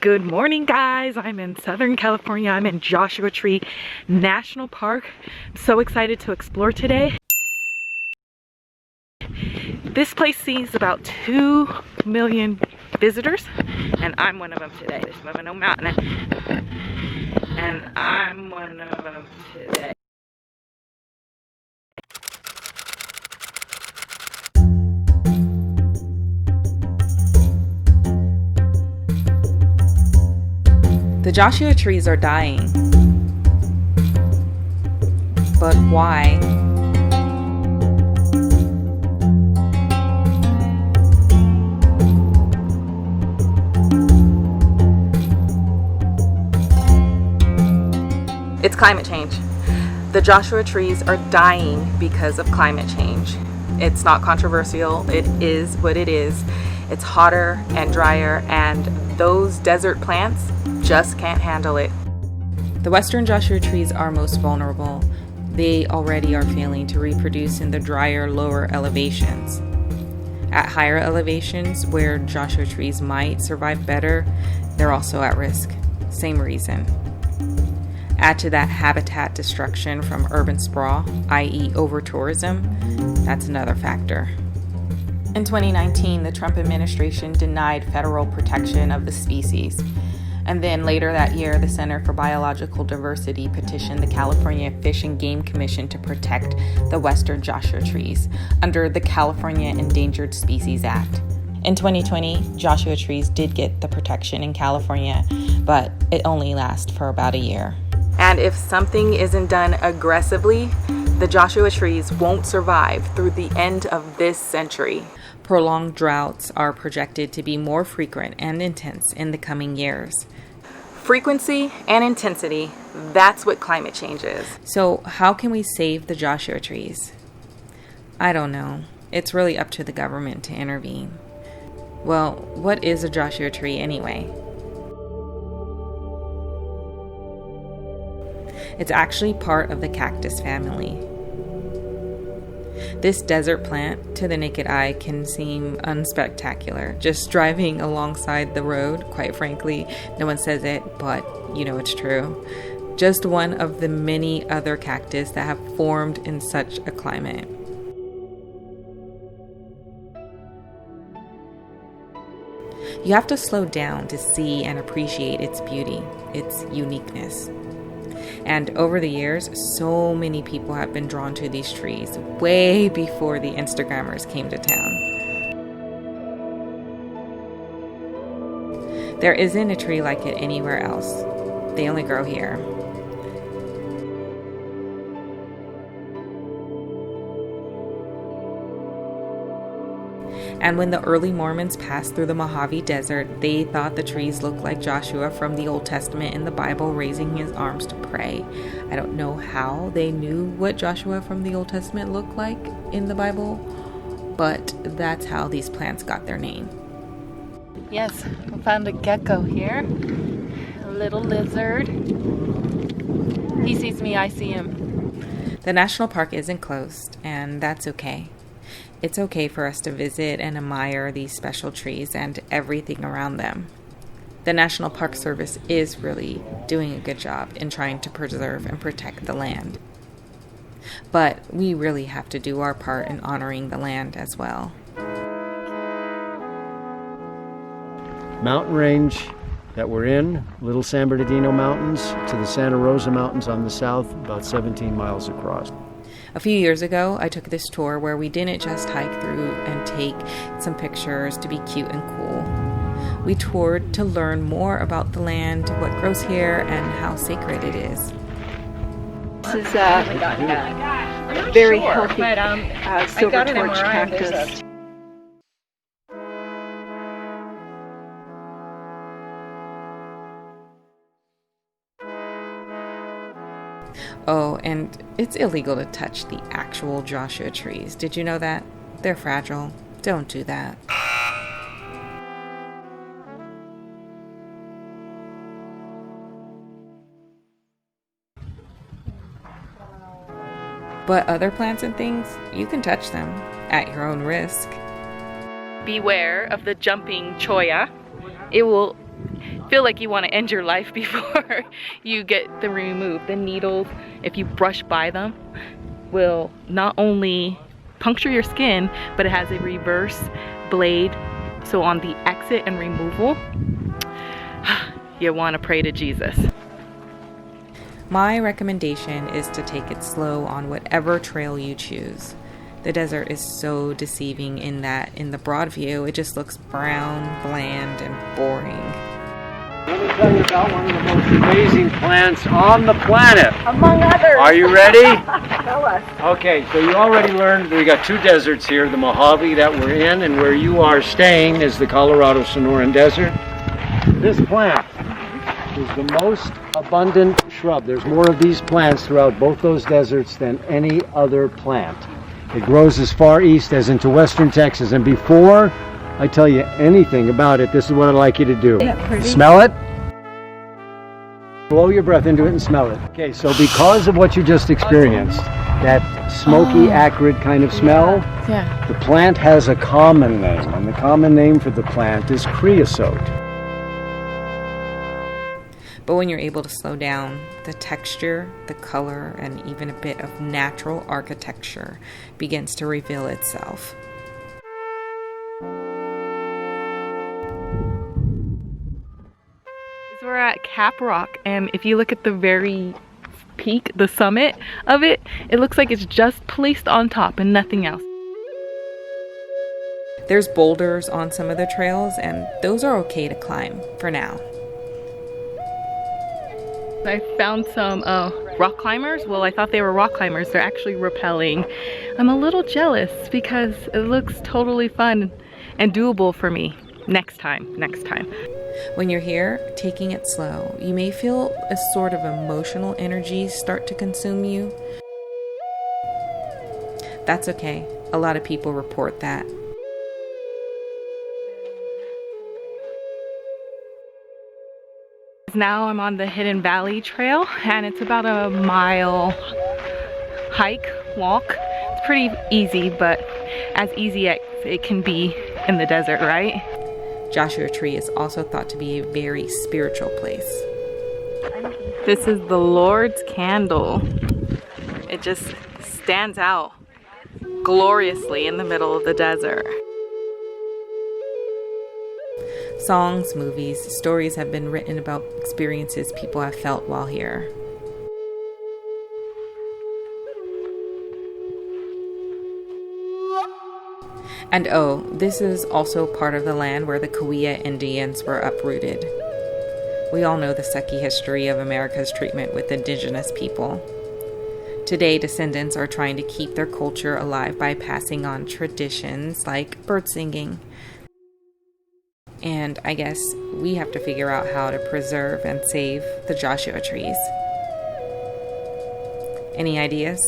Good morning, guys. I'm in Southern California. I'm in Joshua Tree National Park. I'm so excited to explore today. This place sees about 2 million visitors, and I'm one of them today. This is no mountain, and I'm one of them today. The Joshua trees are dying. But why? It's climate change. The Joshua trees are dying because of climate change. It's not controversial. It is what it is. It's hotter and drier, and those desert plants just can't handle it. The western Joshua trees are most vulnerable. They already are failing to reproduce in the drier, lower elevations. At higher elevations, where Joshua trees might survive better, they're also at risk. Same reason. Add to that habitat destruction from urban sprawl, i.e. over-tourism, that's another factor. In 2019, the Trump administration denied federal protection of the species. And then later that year, the Center for Biological Diversity petitioned the California Fish and Game Commission to protect the western Joshua trees under the California Endangered Species Act. In 2020, Joshua trees did get the protection in California, but it only lasts for about a year. And if something isn't done aggressively, the Joshua trees won't survive through the end of this century. Prolonged droughts are projected to be more frequent and intense in the coming years. Frequency and intensity, that's what climate change is. So how can we save the Joshua trees? I don't know. It's really up to the government to intervene. Well, what is a Joshua tree anyway? It's actually part of the cactus family. This desert plant, to the naked eye, can seem unspectacular. Just driving alongside the road, quite frankly, no one says it, but you know it's true. Just one of the many other cactus that have formed in such a climate. You have to slow down to see and appreciate its beauty, its uniqueness. And over the years, so many people have been drawn to these trees way before the Instagrammers came to town. There isn't a tree like it anywhere else. They only grow here. And when the early Mormons passed through the Mojave Desert, they thought the trees looked like Joshua from the Old Testament in the Bible raising his arms to pray. I don't know how they knew what Joshua from the Old Testament looked like in the Bible, but that's how these plants got their name. Yes, I found a gecko here, a little lizard. He sees me, I see him. The national park isn't closed, and that's okay. It's okay for us to visit and admire these special trees and everything around them. The National Park Service is really doing a good job in trying to preserve and protect the land. But we really have to do our part in honoring the land as well. Mountain range that we're in, Little San Bernardino Mountains to the Santa Rosa Mountains on the south, about 17 miles across. A few years ago, I took this tour where we didn't just hike through and take some pictures to be cute and cool. We toured to learn more about the land, what grows here, and how sacred it is. This is a very healthy silver torch cactus. Oh, and it's illegal to touch the actual Joshua trees. Did you know that? They're fragile. Don't do that. But other plants and things, you can touch them at your own risk. Beware of the jumping cholla. It will feel like you want to end your life before you get them removed. The needles, if you brush by them, will not only puncture your skin, but it has a reverse blade. So on the exit and removal, you want to pray to Jesus. My recommendation is to take it slow on whatever trail you choose. The desert is so deceiving in that in the broad view, it just looks brown, bland, and boring. Let me tell you about one of the most amazing plants on the planet. Among others. Are you ready? Tell us. Okay, so you already learned we got two deserts here, the Mojave that we're in, and where you are staying is the Colorado Sonoran Desert. This plant is the most abundant shrub. There's more of these plants throughout both those deserts than any other plant. It grows as far east as into western Texas, and before I tell you anything about it, this is what I'd like you to do. Smell it. Blow your breath into it and smell it. Okay, so because of what you just experienced, that smoky, acrid kind of smell, the plant has a common name, and the common name for the plant is creosote. But when you're able to slow down, the texture, the color, and even a bit of natural architecture begins to reveal itself. We're at Cap Rock, and if you look at the very peak, the summit of it, it looks like it's just placed on top and nothing else. There's boulders on some of the trails, and those are okay to climb for now. I found some rock climbers. Well, I thought they were rock climbers. They're actually rappelling. I'm a little jealous because it looks totally fun and doable for me. Next time. When you're here, taking it slow, you may feel a sort of emotional energy start to consume you. That's okay. A lot of people report that. Now I'm on the Hidden Valley Trail, and it's about a mile hike, walk. It's pretty easy, but as easy as it can be in the desert, right? Joshua Tree is also thought to be a very spiritual place. This is the Lord's candle. It just stands out gloriously in the middle of the desert. Songs, movies, stories have been written about experiences people have felt while here. And oh, this is also part of the land where the Cahuilla Indians were uprooted. We all know the sucky history of America's treatment with indigenous people. Today, descendants are trying to keep their culture alive by passing on traditions like bird singing. And I guess we have to figure out how to preserve and save the Joshua trees. Any ideas?